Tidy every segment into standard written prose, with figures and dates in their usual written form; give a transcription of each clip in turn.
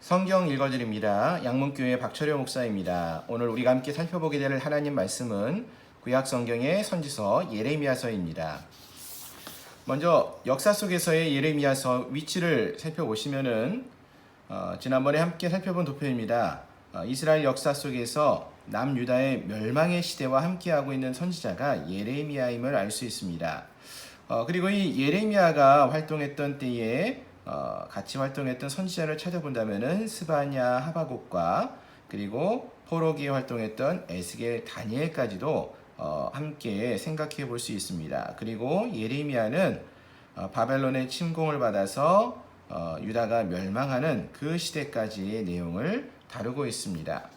성경 읽어드립니다. 양문교회 박철효 목사입니다. 오늘 우리가 함께 살펴보게 될 하나님 말씀은 구약 성경의 선지서 예레미야서입니다. 먼저 역사 속에서의 예레미야서 위치를 살펴보시면은 지난번에 함께 살펴본 도표입니다. 이스라엘 역사 속에서 남유다의 멸망의 시대와 함께하고 있는 선지자가 예레미야임을 알 수 있습니다. 그리고 이 예레미야가 활동했던 때에 같이 활동했던 선지자를 찾아본다면은 스바냐, 하박국과 그리고 포로기에 활동했던 에스겔, 다니엘까지도 함께 생각해 볼 수 있습니다. 그리고 예레미야는 바벨론의 침공을 받아서 유다가 멸망하는 그 시대까지의 내용을 다루고 있습니다.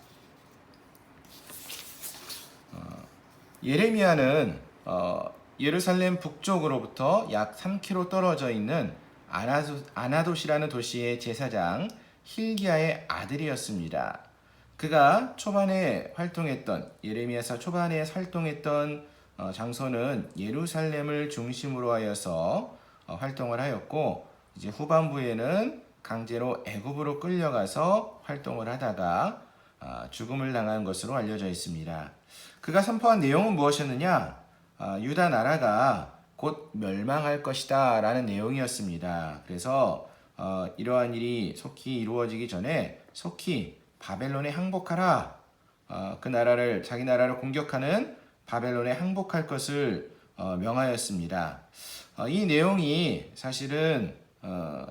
예레미야는 예루살렘 북쪽으로부터 약 3km 떨어져 있는 아나돗이라는 도시의 제사장 hil기야의 아들이었습니다. 그가 초반에 활동했던 예레미야서 초반에 활동했던 장소는 예루살렘을 중심으로 하여서 활동을 하였고, 이제 후반부에는 강제로 애굽으로 끌려가서 활동을 하다가 죽음을 당한 것으로 알려져 있습니다. 그가 선포한 내용은 무엇이었느냐? 유다 나라가 곧 멸망할 것이다 라는 내용이었습니다. 그래서 이러한 일이 속히 이루어지기 전에 속히 바벨론에 항복하라. 그 나라를, 자기 나라를 공격하는 바벨론에 항복할 것을 명하였습니다. 이 내용이 사실은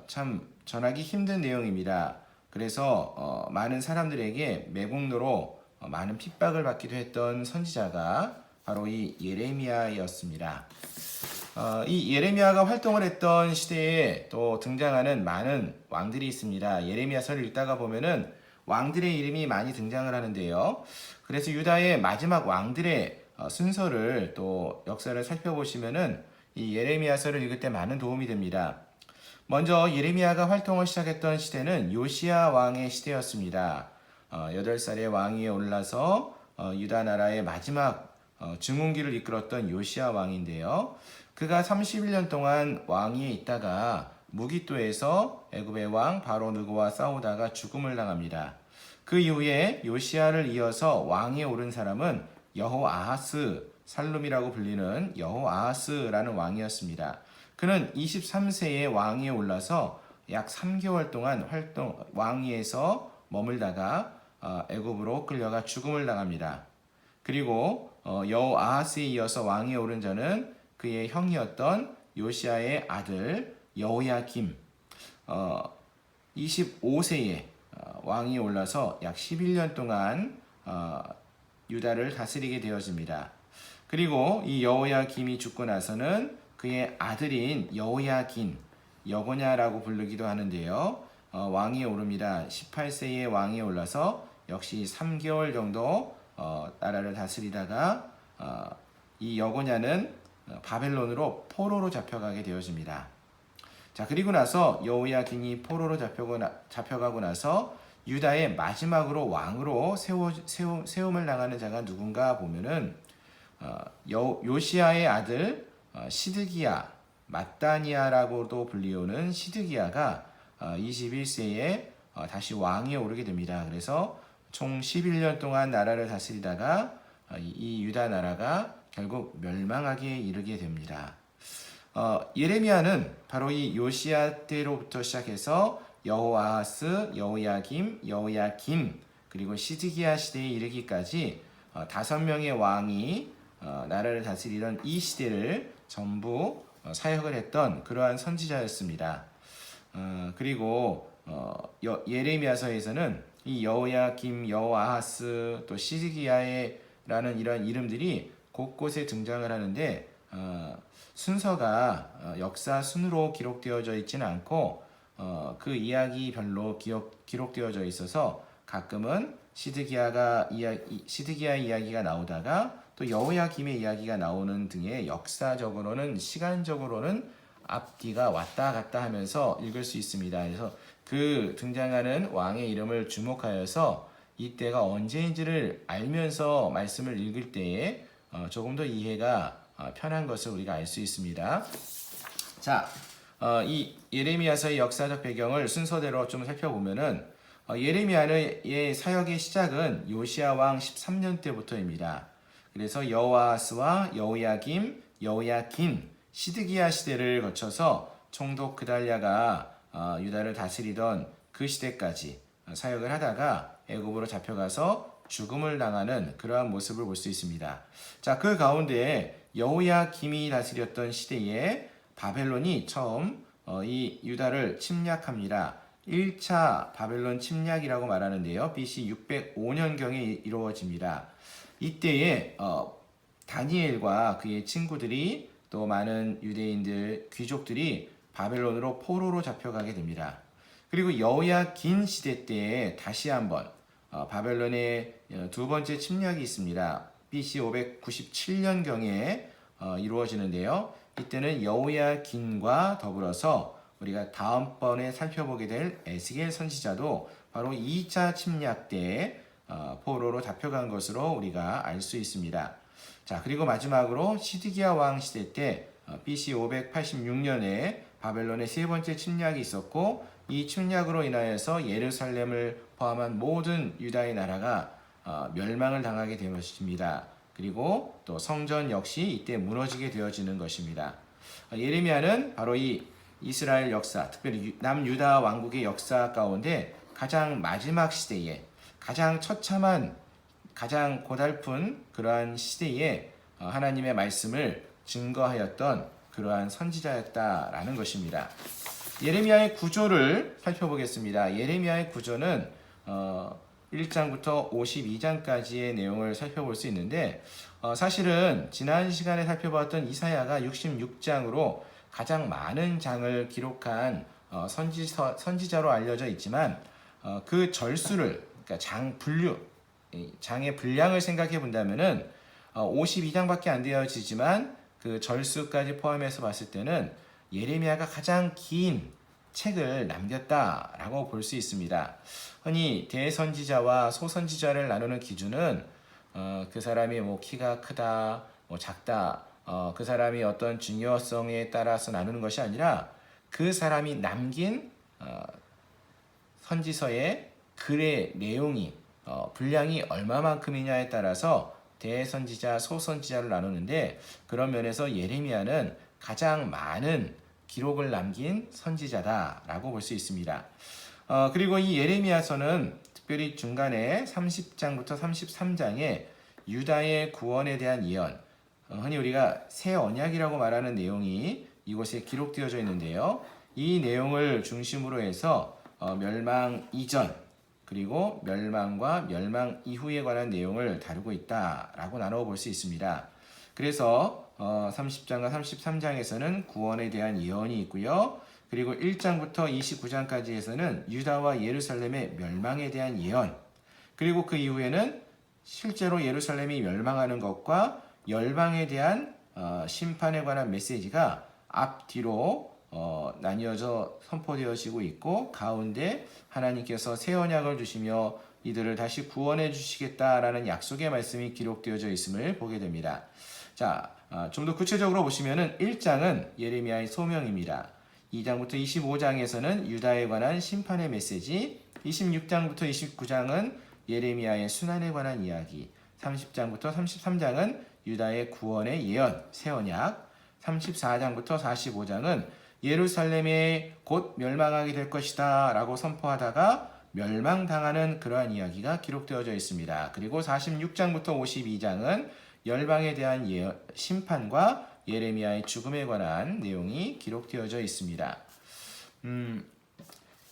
참 전하기 힘든 내용입니다. 그래서 많은 사람들에게 매국노로 많은 핍박을 받기도 했던 선지자가 바로 이 예레미야였습니다. 이 예레미야가 활동을 했던 시대에 또 등장하는 많은 왕들이 있습니다. 예레미야서를 읽다가 보면은 왕들의 이름이 많이 등장을 하는데요. 그래서 유다의 마지막 왕들의 순서를 또 역사를 살펴보시면은 이 예레미야서를 읽을 때 많은 도움이 됩니다. 먼저 예레미야가 활동을 시작했던 시대는 요시야 왕의 시대였습니다. 8살의 왕위에 올라서 유다 나라의 마지막 증운기를 이끌었던 요시야 왕인데요. 그가 31년 동안 왕위에 있다가 무기또에서 애굽의 왕 바로 느고와 싸우다가 죽음을 당합니다. 그 이후에 요시야를 이어서 왕위에 오른 사람은 여호아하스, 살룸이라고 불리는 여호아하스라는 왕이었습니다. 그는 23세에 왕위에 올라서 약 3개월 동안 왕위에서 머물다가 애굽으로 끌려가 죽음을 당합니다. 그리고 여호아하스에 이어서 왕위에 오른 자는 그의 형이었던 요시야의 아들 여호야김, 25세에 왕위에 올라서 약 11년 동안 유다를 다스리게 되어집니다. 그리고 이 여호야김이 죽고 나서는 그의 아들인 여호야긴, 여고냐라고 부르기도 하는데요. 왕위에 오릅니다. 18세에 왕위에 올라서 역시 3개월 정도 나라를 다스리다가 이 여고냐는 바벨론으로 포로로 잡혀가게 되어집니다. 자, 그리고 나서 여호야긴이 포로로 잡혀가고 나서 유다의 마지막으로 왕으로 세움을 당하는 자가 누군가 보면은 요시야의 아들 시드기야, mat단이야라고도 불리우는 시드기야가 21세에 다시 왕위에 오르게 됩니다. 그래서 총 11년 동안 나라를 다스리다가 이 유다 나라가 결국 멸망하기에 이르게 됩니다. 예레미야는 바로 이 요시야 때로부터 시작해서 여호아하스, 여호야김, 여호야긴, 그리고 시드기야 시대에 이르기까지 5명의 왕이 나라를 다스리던 이 시대를 전부 사역을 했던 그러한 선지자였습니다. 그리고 예레미야서에서는 이 여호야김, 여호아하스, 또 시드기야라는 이러한 이름들이 곳곳에 등장을 하는데 순서가 역사 순으로 기록되어져 있지는 않고 그 이야기별로 기록되어져 있어서 가끔은 시드기야 이야기가 나오다가 또 여호야김의 이야기가 나오는 등의 역사적으로는 시간적으로는 앞뒤가 왔다 갔다 하면서 읽을 수 있습니다. 그래서 그 등장하는 왕의 이름을 주목하여서 이때가 언제인지를 알면서 말씀을 읽을 때에 조금 더 이해가 편한 것을 우리가 알 수 있습니다. 자, 이 예레미야서의 역사적 배경을 순서대로 좀 살펴보면은 예레미야의 사역의 시작은 요시야 왕 13년 때부터입니다. 그래서 여호아스와 여호야김, 여호야긴, 시드기야 시대를 거쳐서 총독 그달랴가 유다를 다스리던 그 시대까지 사역을 하다가 애굽으로 잡혀가서 죽음을 당하는 그러한 모습을 볼 수 있습니다. 자, 그 가운데 여호야김이 다스렸던 시대에 바벨론이 처음 이 유다를 침략합니다. 1차 바벨론 침략이라고 말하는데요. BC 605년경에 이루어집니다. 이때에 다니엘과 그의 친구들이 또 많은 유대인들, 귀족들이 바벨론으로 포로로 잡혀가게 됩니다. 그리고 여호야긴 시대 때에 다시 한번 바벨론의 두 번째 침략이 있습니다. BC 597년경에 이루어지는데요. 이때는 여호야긴과 더불어서 우리가 다음번에 살펴보게 될 에스겔 선지자도 바로 2차 침략 때 포로로 잡혀간 것으로 우리가 알 수 있습니다. 자, 그리고 마지막으로 시드기야 왕 시대 때 BC 586년에 바벨론의 세 번째 침략이 있었고, 이 침략으로 인하여서 예루살렘을 포함한 모든 유다의 나라가 멸망을 당하게 된 것입니다. 그리고 또 성전 역시 이때 무너지게 되어지는 것입니다. 예레미야는 바로 이 이스라엘 역사, 특별히 남유다 왕국의 역사 가운데 가장 마지막 시대에, 가장 처참한, 가장 고달픈 그러한 시대에 하나님의 말씀을 증거하였던 그러한 선지자였다라는 것입니다. 예레미야의 구조를 살펴보겠습니다. 예레미야의 구조는 1장부터 52장까지의 내용을 살펴볼 수 있는데, 사실은 지난 시간에 살펴봤던 이사야가 66장으로 가장 많은 장을 기록한 선지자로 알려져 있지만, 그 절수를, 그러니까 장의 분량을 생각해 본다면은 52장밖에 안 되어지지만 그 절수까지 포함해서 봤을 때는 예레미야가 가장 긴 책을 남겼다라고 볼 수 있습니다. 흔히 대선지자와 소선지자를 나누는 기준은 그 사람이 뭐 키가 크다, 뭐 작다, 그 사람이 어떤 중요성에 따라서 나누는 것이 아니라 그 사람이 남긴 선지서의 글의 내용이 분량이 얼마만큼이냐에 따라서 대선지자, 소선지자를 나누는데, 그런 면에서 예레미야는 가장 많은 기록을 남긴 선지자다라고 볼 수 있습니다. 그리고 이 예레미야서는 특별히 중간에 30장부터 33장에 유다의 구원에 대한 예언, 흔히 우리가 새 언약이라고 말하는 내용이 이곳에 기록되어져 있는데요. 이 내용을 중심으로 해서 멸망 이전, 그리고 멸망과 멸망 이후에 관한 내용을 다루고 있다라고 나눠 볼 수 있습니다. 그래서 30장과 33장에서는 구원에 대한 예언이 있고요. 그리고 1장부터 29장까지에서는 유다와 예루살렘의 멸망에 대한 예언, 그리고 그 이후에는 실제로 예루살렘이 멸망하는 것과 열방에 대한 심판에 관한 메시지가 앞뒤로 나뉘어져 선포되어지고 있고, 가운데 하나님께서 새 언약을 주시며 이들을 다시 구원해 주시겠다라는 약속의 말씀이 기록되어져 있음을 보게 됩니다. 자, 좀 더 구체적으로 보시면은 1장은 예레미야의 소명입니다. 2장부터 25장에서는 유다에 관한 심판의 메시지, 26장부터 29장은 예레미야의 순환에 관한 이야기, 30장부터 33장은 유다의 구원의 예언, 새 언약, 34장부터 45장은 예루살렘이 곧 멸망하게 될 것이다 라고 선포하다가 멸망당하는 그러한 이야기가 기록되어져 있습니다. 그리고 46장부터 52장은 열방에 대한 심판과 예레미야의 죽음에 관한 내용이 기록되어져 있습니다.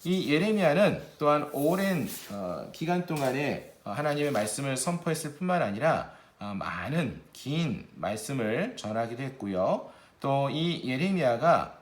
이 예레미야는 또한 오랜 기간 동안에 하나님의 말씀을 선포했을 뿐만 아니라 많은 긴 말씀을 전하기도 했고요. 또 이 예레미야가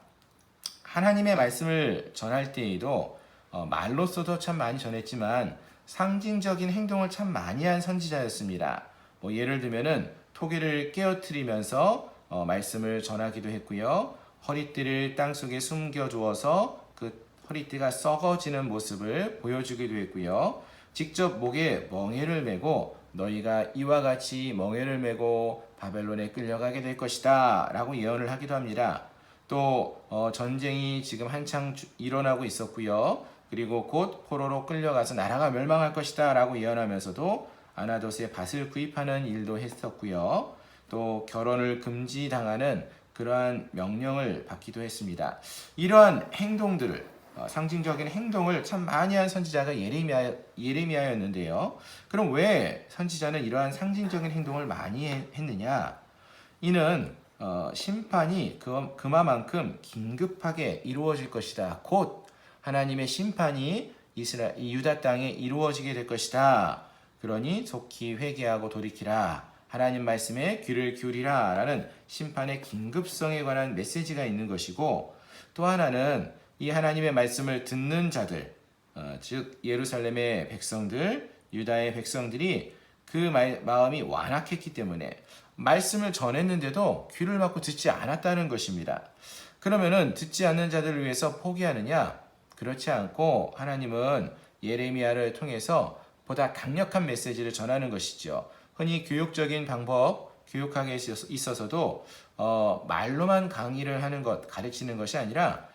하나님의 말씀을 전할 때에도 말로서도 참 많이 전했지만 상징적인 행동을 참 많이 한 선지자였습니다. 뭐 예를 들면은 토기를 깨어뜨리면서 말씀을 전하기도 했고요. 허리띠를 땅속에 숨겨두어서 그 허리띠가 썩어지는 모습을 보여주기도 했고요. 직접 목에 멍에를 메고 너희가 이와 같이 멍에를 메고 바벨론에 끌려가게 될 것이다 라고 예언을 하기도 합니다. 또 전쟁이 지금 한창 일어나고 있었고요. 그리고 곧 포로로 끌려가서 나라가 멸망할 것이다 라고 예언하면서도 아나돗의 밭을 구입하는 일도 했었고요. 또 결혼을 금지당하는 그러한 명령을 받기도 했습니다. 이러한 행동들을 상징적인 행동을 참 많이 한 선지자가 예레미야였는데요. 그럼 왜 선지자는 이러한 상징적인 행동을 많이 했느냐? 이는 심판이 그만큼 긴급하게 이루어질 것이다. 곧 하나님의 심판이 유다 땅에 이루어지게 될 것이다. 그러니 속히 회개하고 돌이키라. 하나님 말씀에 귀를 기울이라 라는 심판의 긴급성에 관한 메시지가 있는 것이고, 또 하나는 이 하나님의 말씀을 듣는 자들, 즉 예루살렘의 백성들, 유다의 백성들이 그 마음이 완악했기 때문에 말씀을 전했는데도 귀를 막고 듣지 않았다는 것입니다. 그러면은 듣지 않는 자들을 위해서 포기하느냐? 그렇지 않고 하나님은 예레미야를 통해서 보다 강력한 메시지를 전하는 것이죠. 흔히 교육적인 방법, 교육학에 있어서도 말로만 강의를 하는 것, 가르치는 것이 아니라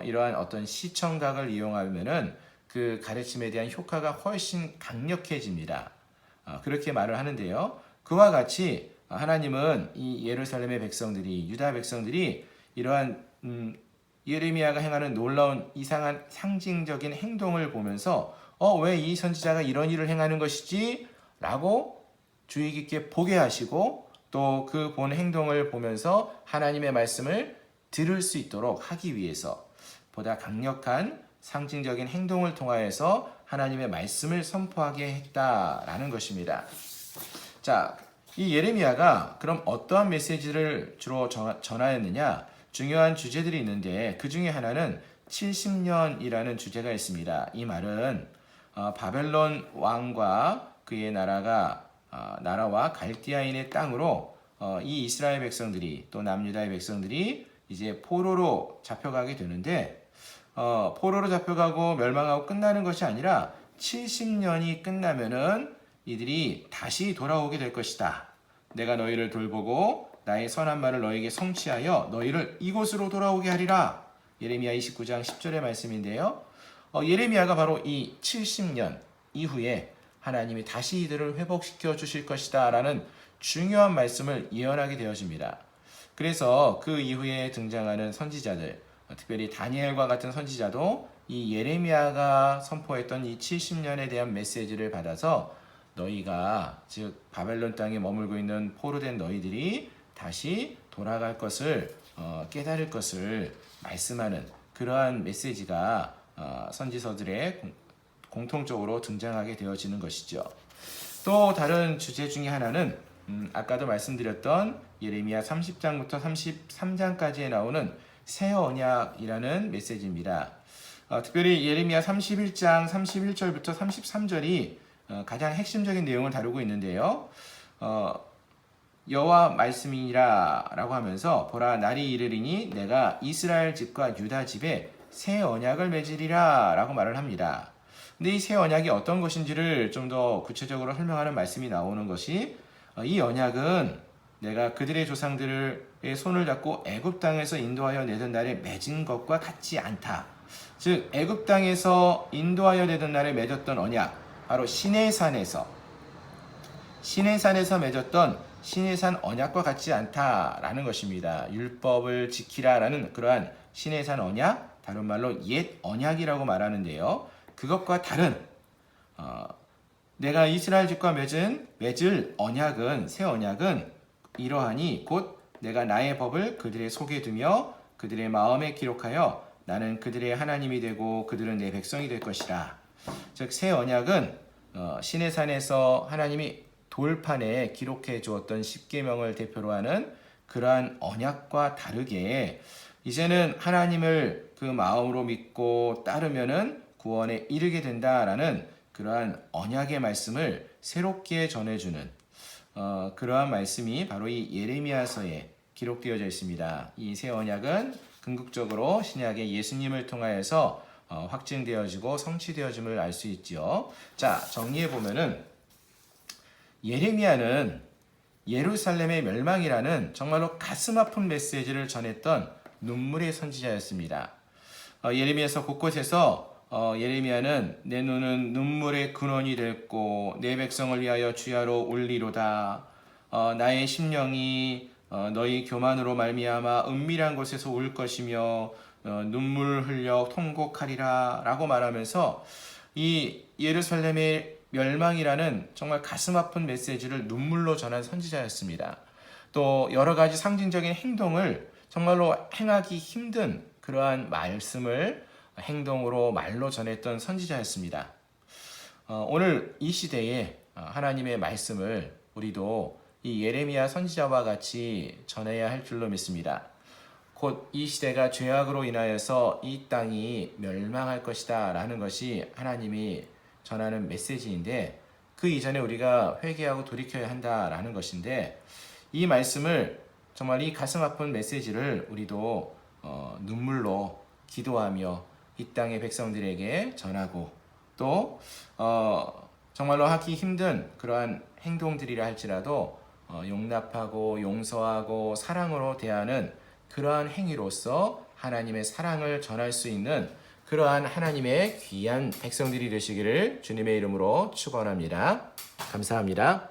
이러한 어떤 시청각을 이용하면은 그 가르침에 대한 효과가 훨씬 강력해집니다. 그렇게 말을 하는데요. 그와 같이 하나님은 이 예루살렘의 백성들이, 유다 백성들이 이러한 예레미야가 행하는 놀라운 이상한 상징적인 행동을 보면서 왜 이 선지자가 이런 일을 행하는 것이지? 라고 주의 깊게 보게 하시고, 또 그 본 행동을 보면서 하나님의 말씀을 들을 수 있도록 하기 위해서 보다 강력한 상징적인 행동을 통하여서 하나님의 말씀을 선포하게 했다라는 것입니다. 자, 이 예레미야가 그럼 어떠한 메시지를 주로 전하였느냐? 중요한 주제들이 있는데 그 중에 하나는 70년이라는 주제가 있습니다. 이 말은 바벨론 왕과 그의 나라와 갈디아인의 땅으로 이 이스라엘 백성들이, 또 남유다의 백성들이 이제 포로로 잡혀가게 되는데, 포로로 잡혀가고 멸망하고 끝나는 것이 아니라 70년이 끝나면은 이들이 다시 돌아오게 될 것이다. 내가 너희를 돌보고 나의 선한 말을 너희에게 성취하여 너희를 이곳으로 돌아오게 하리라. 예레미야 29장 10절의 말씀인데요. 예레미야가 바로 이 70년 이후에 하나님이 다시 이들을 회복시켜 주실 것이다 라는 중요한 말씀을 예언하게 되어집니다. 그래서 그 이후에 등장하는 선지자들, 특별히 다니엘과 같은 선지자도 이 예레미야가 선포했던 이 70년에 대한 메시지를 받아서 너희가, 즉 바벨론 땅에 머물고 있는 포로된 너희들이 다시 돌아갈 것을 깨달을 것을 말씀하는 그러한 메시지가 선지서들의 공통적으로 등장하게 되어지는 것이죠. 또 다른 주제 중에 하나는 아까도 말씀드렸던 예레미야 30장부터 33장까지에 나오는 새 언약이라는 메시지입니다. 특별히 예레미야 31장 31절부터 33절이 가장 핵심적인 내용을 다루고 있는데요. 여호와 말씀이라 라고 하면서 보라, 날이 이르리니 내가 이스라엘 집과 유다 집에 새 언약을 맺으리라 라고 말을 합니다. 근데 이 새 언약이 어떤 것인지를 좀 더 구체적으로 설명하는 말씀이 나오는 것이, 이 언약은 내가 그들의 조상들의 손을 잡고 애굽 땅에서 인도하여 내던 날에 맺은 것과 같지 않다. 즉 애굽 땅에서 인도하여 내던 날에 맺었던 언약, 바로 시내산에서 맺었던 시내산 언약과 같지 않다라는 것입니다. 율법을 지키라라는 그러한 시내산 언약, 다른 말로 옛 언약이라고 말하는데요. 그것과 다른 내가 이스라엘 집과 맺을 언약은, 새 언약은 이러하니 곧 내가 나의 법을 그들의 속에 두며 그들의 마음에 기록하여 나는 그들의 하나님이 되고 그들은 내 백성이 될 것이라. 즉 새 언약은 시내산에서 하나님이 돌판에 기록해 주었던 십계명을 대표로 하는 그러한 언약과 다르게 이제는 하나님을 그 마음으로 믿고 따르면은 구원에 이르게 된다라는 그러한 언약의 말씀을 새롭게 전해주는 그러한 말씀이 바로 이 예레미야서에 기록되어져 있습니다. 이 새 언약은 궁극적으로 신약의 예수님을 통하여서 확증되어지고 성취되어짐을 알 수 있지요. 자, 정리해 보면은 예레미야는 예루살렘의 멸망이라는 정말로 가슴 아픈 메시지를 전했던 눈물의 선지자였습니다. 예레미야서 곳곳에서 예레미야는 내 눈은 눈물의 근원이 됐고 내 백성을 위하여 주야로 울리로다. 나의 심령이 너희 교만으로 말미암아 은밀한 곳에서 울 것이며 눈물 흘려 통곡하리라 라고 말하면서 이 예루살렘의 멸망이라는 정말 가슴 아픈 메시지를 눈물로 전한 선지자였습니다. 또 여러 가지 상징적인 행동을 정말로 행하기 힘든 그러한 말씀을 행동으로 말로 전했던 선지자였습니다. 오늘 이 시대에 하나님의 말씀을 우리도 이 예레미야 선지자와 같이 전해야 할 줄로 믿습니다. 곧 이 시대가 죄악으로 인하여서 이 땅이 멸망할 것이다 라는 것이 하나님이 전하는 메시지인데, 그 이전에 우리가 회개하고 돌이켜야 한다라는 것인데, 이 말씀을 정말 이 가슴 아픈 메시지를 우리도 눈물로 기도하며 이 땅의 백성들에게 전하고, 또 정말로 하기 힘든 그러한 행동들이라 할지라도 용납하고 용서하고 사랑으로 대하는 그러한 행위로서 하나님의 사랑을 전할 수 있는 그러한 하나님의 귀한 백성들이 되시기를 주님의 이름으로 축원합니다. 감사합니다.